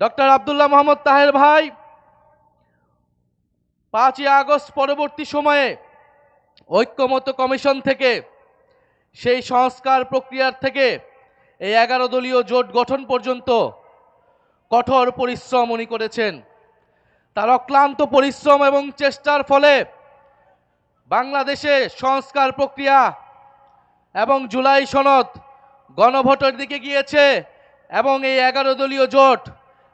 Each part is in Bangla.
ডক্টর আব্দুল্লাহ মোহাম্মদ তাহের ভাই 5ই আগস্ট পরবর্তী সময়ে ঐক্যমত্য কমিশন থেকে সেই সংস্কার প্রক্রিয়ার থেকে এই 11 দলীয় জোট গঠন পর্যন্ত কঠোর পরিশ্রম উনি করেছেন। তার অক্লান্ত পরিশ্রম এবং চেষ্টার ফলে বাংলাদেশে সংস্কার প্রক্রিয়া এবং জুলাই সনদ গণভোটের দিকে গিয়েছে এবং এই 11 দলীয় জোট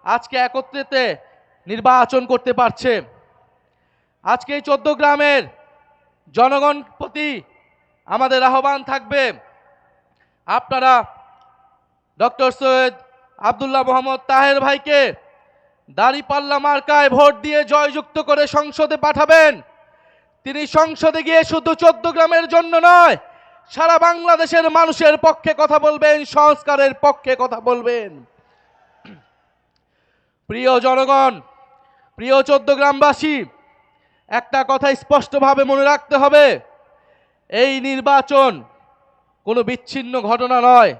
আজকে একত্রিত নির্বাচন করতে পারছে। আজকে এই 14 গ্রামের জনগণ প্রতি আমাদের আহ্বান থাকবে, আপনারা ডক্টর সৈয়দ আব্দুল্লাহ মোহাম্মদ তাহের ভাইকে দাঁড়িপাল্লা মার্কায় ভোট দিয়ে জয়যুক্ত করে সংসদে পাঠাবেন। তিনি সংসদে গিয়ে শুধু 14 গ্রামের জন্য নয়, সারা বাংলাদেশের মানুষের পক্ষে কথা বলবেন, সংস্কারের পক্ষে কথা বলবেন। প্রিয় জনগণ, প্রিয় 14 গ্রামবাসী, একটা কথা স্পষ্টভাবে মনে রাখতে হবে, এই নির্বাচন কোনো বিচ্ছিন্ন ঘটনা নয়।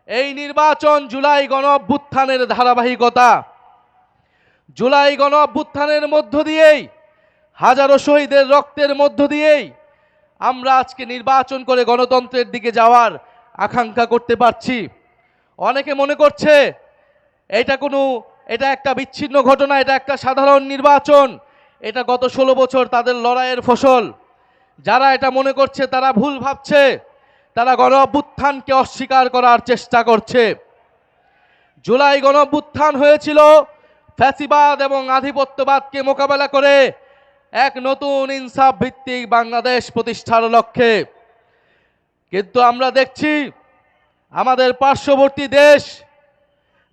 এই নির্বাচন জুলাই গণ অভ্যুত্থানের ধারাবাহিকতা। জুলাই গণ অভ্যুত্থানের মধ্য দিয়েই, হাজারো শহীদের রক্তের মধ্য দিয়েই আমরা আজকে নির্বাচন করে গণতন্ত্রের দিকে যাওয়ার আকাঙ্ক্ষা করতে পারছি। অনেকে মনে করছে এটা একটা বিচ্ছিন্ন ঘটনা, এটা একটা সাধারণ নির্বাচন, এটা গত 16 বছর তাদের লড়াইয়ের ফসল। যারা এটা মনে করছে তারা ভুল ভাবছে, তারা গণ অভ্যুত্থানকে অস্বীকার করার চেষ্টা করছে। জুলাই গণ অভ্যুত্থান হয়েছিল ফ্যাসিবাদ এবং আধিপত্যবাদকে মোকাবেলা করে এক নতুন ইনসাফ ভিত্তিক বাংলাদেশ প্রতিষ্ঠার লক্ষ্যে। কিন্তু আমরা দেখছি আমাদের পার্শ্ববর্তী দেশ,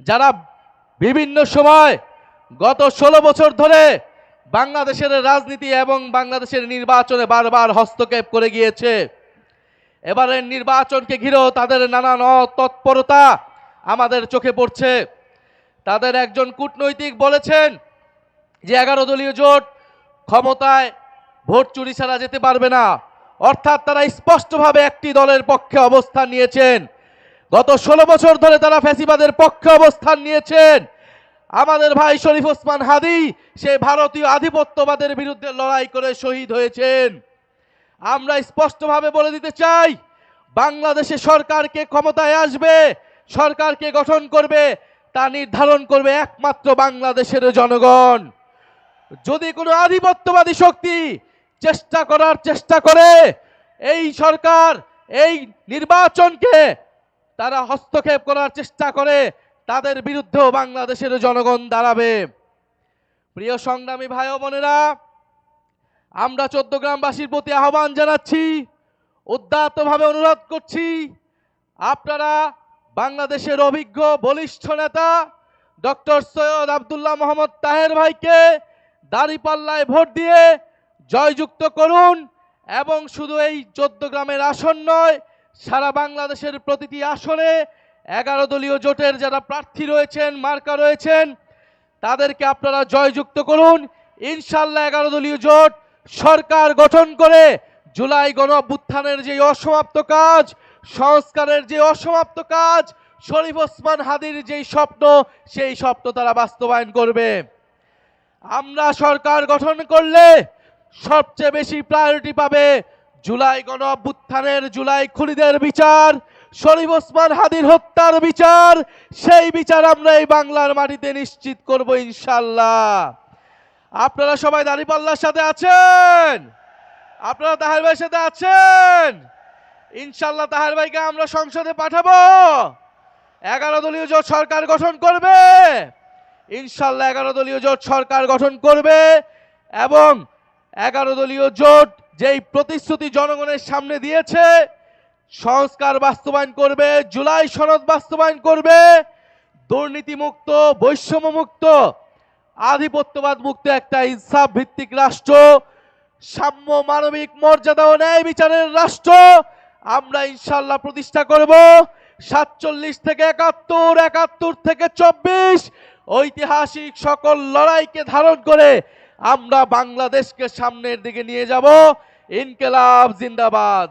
যারা বিভিন্ন সময় গত 16 বছর ধরে বাংলাদেশের রাজনীতি এবং বাংলাদেশের নির্বাচনে বারবার হস্তক্ষেপ করে গিয়েছে, এবারের নির্বাচনকে ঘিরেও তাদের নানান তৎপরতা আমাদের চোখে পড়ছে। তাদের একজন কূটনৈতিক বলেছেন যে 11 দলীয় জোট ক্ষমতায় ভোট চুরি ছাড়া যেতে পারবে না, অর্থাৎ তারা স্পষ্টভাবে একটি দলের পক্ষে অবস্থান নিয়েছেন। গত 16 বছর ধরে তারা ফ্যাসিবাদের পক্ষে অবস্থান নিয়েছেন। আমাদের ভাই শরীফ ওসমান হাদি সেই ভারতীয় আধিপত্যবাদের বিরুদ্ধে লড়াই করে শহীদ হয়েছেন। আমরা স্পষ্টভাবে বলে দিতে চাই, বাংলাদেশে সরকারকে ক্ষমতায় আসবে, সরকারকে গঠন করবে, তা নির্ধারণ করবে একমাত্র বাংলাদেশের জনগণ। যদি কোনো আধিপত্যবাদী শক্তি চেষ্টা করে এই সরকার, এই নির্বাচনকে তারা হস্তক্ষেপ করার চেষ্টা করে, তাদের বিরুদ্ধেও বাংলাদেশের জনগণ দাঁড়াবে। প্রিয় সংগ্রামী ভাই ও বোনেরা, আমরা 14 গ্রামবাসীর প্রতি আহ্বান জানাচ্ছি, উদাত্তভাবে অনুরোধ করছি, আপনারা বাংলাদেশের অভিজ্ঞ বলিষ্ঠ নেতা ডক্টর সৈয়দ আব্দুল্লাহ মোহাম্মদ তাহের ভাইকে দাঁড়িপাল্লায় ভোট দিয়ে জয়যুক্ত করুন এবং শুধু এই 14 গ্রামের আসন নয়, সারা বাংলাদেশের প্রতিটি আসনে 11 দলীয় জোটের যারা প্রার্থী রয়েছেন, মার্কা রয়েছেন, তাদেরকে আপনারা জয়যুক্ত করুন। ইনশাআল্লাহ 11 দলীয় জোট সরকার গঠন করে জুলাই গণ অভ্যুত্থানের যে অসমাপ্ত কাজ, সংস্কারের যে অসমাপ্ত কাজ, শরীফ ওসমান হাদির যেই স্বপ্ন, সেই স্বপ্ন তারা বাস্তবায়ন করবে। আমরা সরকার গঠন করলে সবচেয়ে বেশি প্রায়োরিটি পাবে জুলাই গণ অভ্যুত্থানের জুলাই খুনিদের বিচার, শরীফ ওসমান হাদির হত্যার বিচার। সেই বিচার আমরা এই বাংলার মাটিতে নিশ্চিত করব ইনশাআল্লাহ। আপনারা সবাই দাঁড়িপাল্লার সাথে আছেন? আপনারা তাহের ভাইয়ের সাথে আছেন? ইনশাআল্লাহ তাহের ভাইকে আমরা সংসদে পাঠাবো। 11 দলীয় জোট সরকার গঠন করবে, ইনশাআল্লাহ 11 দলীয় জোট সরকার গঠন করবে এবং 11 দলীয় জোট যেই প্রতিশ্রুতি জনগণের সামনে দিয়েছে, সংস্কার বাস্তবায়ন করবে, জুলাই সনদ বাস্তবায়ন করবে, দুর্নীতিমুক্ত, বৈষম্যমুক্ত, আধিপত্যবাদ মুক্ত একটা ইনসাফ ভিত্তিক রাষ্ট্র, সাম্য, মানবিক মর্যাদা ও ন্যায় বিচারের রাষ্ট্র আমরা ইনশাআল্লাহ প্রতিষ্ঠা করব। 47 থেকে 71, 71 থেকে 24 ঐতিহাসিক সকল লড়াইকে ধারণ করে আমরা বাংলাদেশকে সামনের দিকে নিয়ে যাব। ইনকিলাব জিন্দাবাদ।